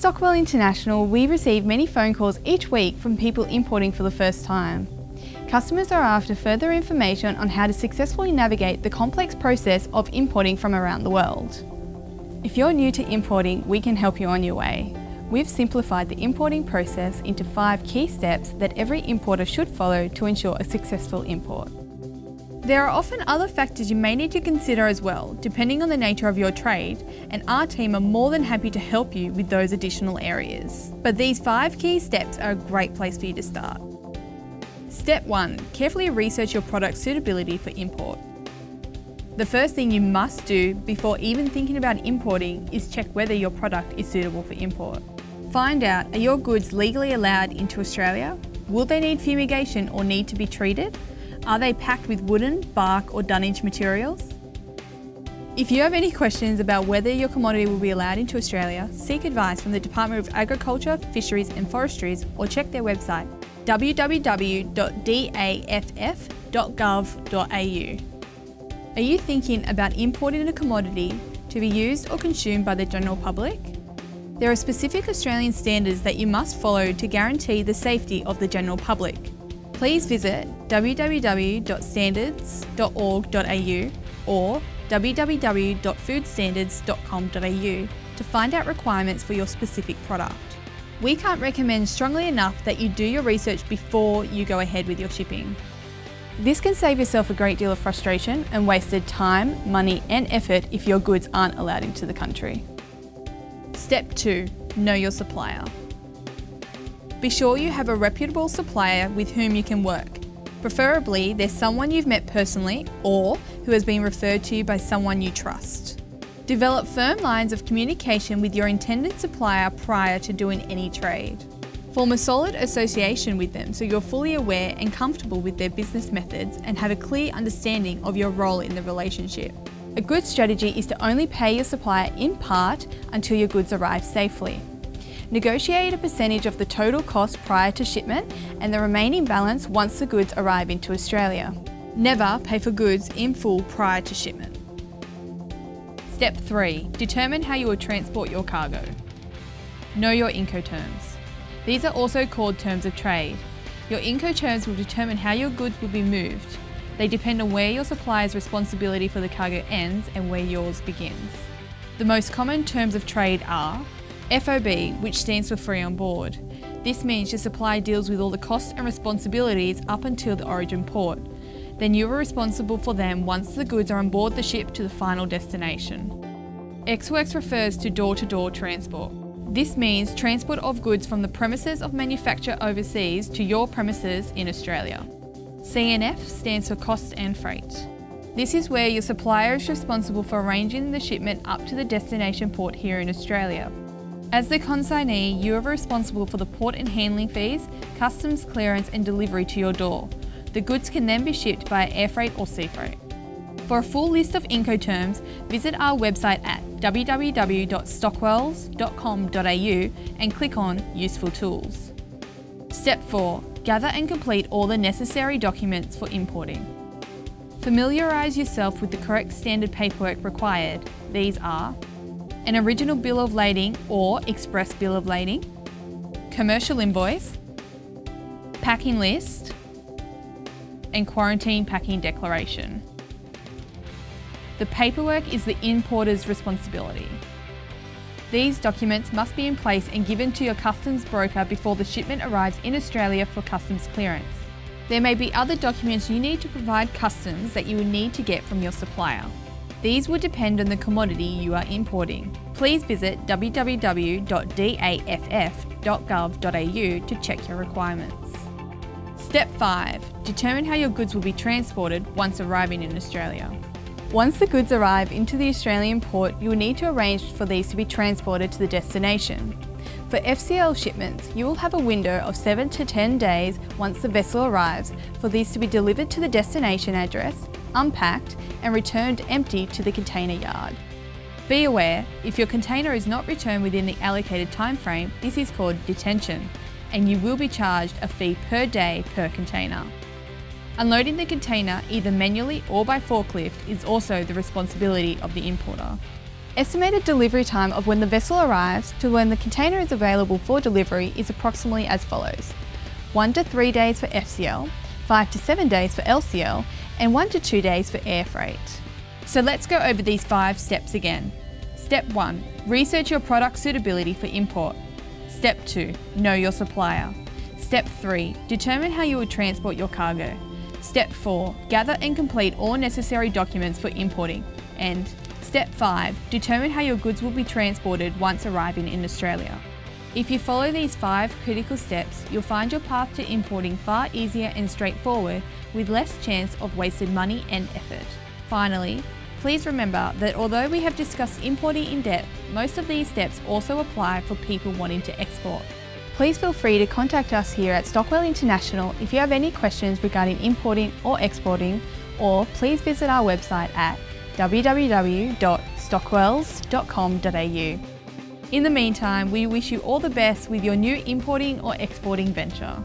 Stockwell International, we receive many phone calls each week from people importing for the first time. Customers are after further information on how to successfully navigate the complex process of importing from around the world. If you're new to importing, we can help you on your way. We've simplified the importing process into 5 key steps that every importer should follow to ensure a successful import. There are often other factors you may need to consider as well, depending on the nature of your trade, and our team are more than happy to help you with those additional areas. But these 5 key steps are a great place for you to start. Step 1. Carefully research your product's suitability for import. The first thing you must do before even thinking about importing is check whether your product is suitable for import. Find out, are your goods legally allowed into Australia? Will they need fumigation or need to be treated? Are they packed with wooden, bark or dunnage materials? If you have any questions about whether your commodity will be allowed into Australia, seek advice from the Department of Agriculture, Fisheries and Forestries or check their website www.daff.gov.au. Are you thinking about importing a commodity to be used or consumed by the general public? There are specific Australian standards that you must follow to guarantee the safety of the general public. Please visit www.standards.org.au or www.foodstandards.com.au to find out requirements for your specific product. We can't recommend strongly enough that you do your research before you go ahead with your shipping. This can save yourself a great deal of frustration and wasted time, money and effort if your goods aren't allowed into the country. Step 2. Know your supplier. Be sure you have a reputable supplier with whom you can work. Preferably, there's someone you've met personally or who has been referred to you by someone you trust. Develop firm lines of communication with your intended supplier prior to doing any trade. Form a solid association with them so you're fully aware and comfortable with their business methods and have a clear understanding of your role in the relationship. A good strategy is to only pay your supplier in part until your goods arrive safely. Negotiate a percentage of the total cost prior to shipment and the remaining balance once the goods arrive into Australia. Never pay for goods in full prior to shipment. Step 3. Determine how you will transport your cargo. Know your Incoterms. These are also called terms of trade. Your Incoterms will determine how your goods will be moved. They depend on where your supplier's responsibility for the cargo ends and where yours begins. The most common terms of trade are FOB, which stands for free on board. This means your supplier deals with all the costs and responsibilities up until the origin port. Then you are responsible for them once the goods are on board the ship to the final destination. Ex-works refers to door-to-door transport. This means transport of goods from the premises of manufacture overseas to your premises in Australia. CNF stands for cost and freight. This is where your supplier is responsible for arranging the shipment up to the destination port here in Australia. As the consignee, you are responsible for the port and handling fees, customs clearance and delivery to your door. The goods can then be shipped via air freight or sea freight. For a full list of Incoterms, visit our website at www.stockwells.com.au and click on Useful Tools. Step 4. Gather and complete all the necessary documents for importing. Familiarise yourself with the correct standard paperwork required. These are an original bill of lading or express bill of lading, commercial invoice, packing list, and quarantine packing declaration. The paperwork is the importer's responsibility. These documents must be in place and given to your customs broker before the shipment arrives in Australia for customs clearance. There may be other documents you need to provide customs that you will need to get from your supplier. These will depend on the commodity you are importing. Please visit www.daff.gov.au to check your requirements. Step 5. Determine how your goods will be transported once arriving in Australia. Once the goods arrive into the Australian port, you will need to arrange for these to be transported to the destination. For FCL shipments, you will have a window of 7 to 10 days once the vessel arrives for these to be delivered to the destination address, unpacked and returned empty to the container yard. Be aware, if your container is not returned within the allocated time frame, this is called detention, and you will be charged a fee per day per container. Unloading the container, either manually or by forklift, is also the responsibility of the importer. Estimated delivery time of when the vessel arrives to when the container is available for delivery is approximately as follows: 1 to 3 days for FCL, 5 to 7 days for LCL, and 1 to 2 days for air freight. So let's go over these 5 steps again. Step 1. Research your product suitability for import. Step 2. Know your supplier. Step 3. Determine how you will transport your cargo. Step 4. Gather and complete all necessary documents for importing. And Step 5. Determine how your goods will be transported once arriving in Australia. If you follow these 5 critical steps, you'll find your path to importing far easier and straightforward with less chance of wasted money and effort. Finally, please remember that although we have discussed importing in depth, most of these steps also apply for people wanting to export. Please feel free to contact us here at Stockwell International if you have any questions regarding importing or exporting, or please visit our website at www.stockwells.com.au. In the meantime, we wish you all the best with your new importing or exporting venture.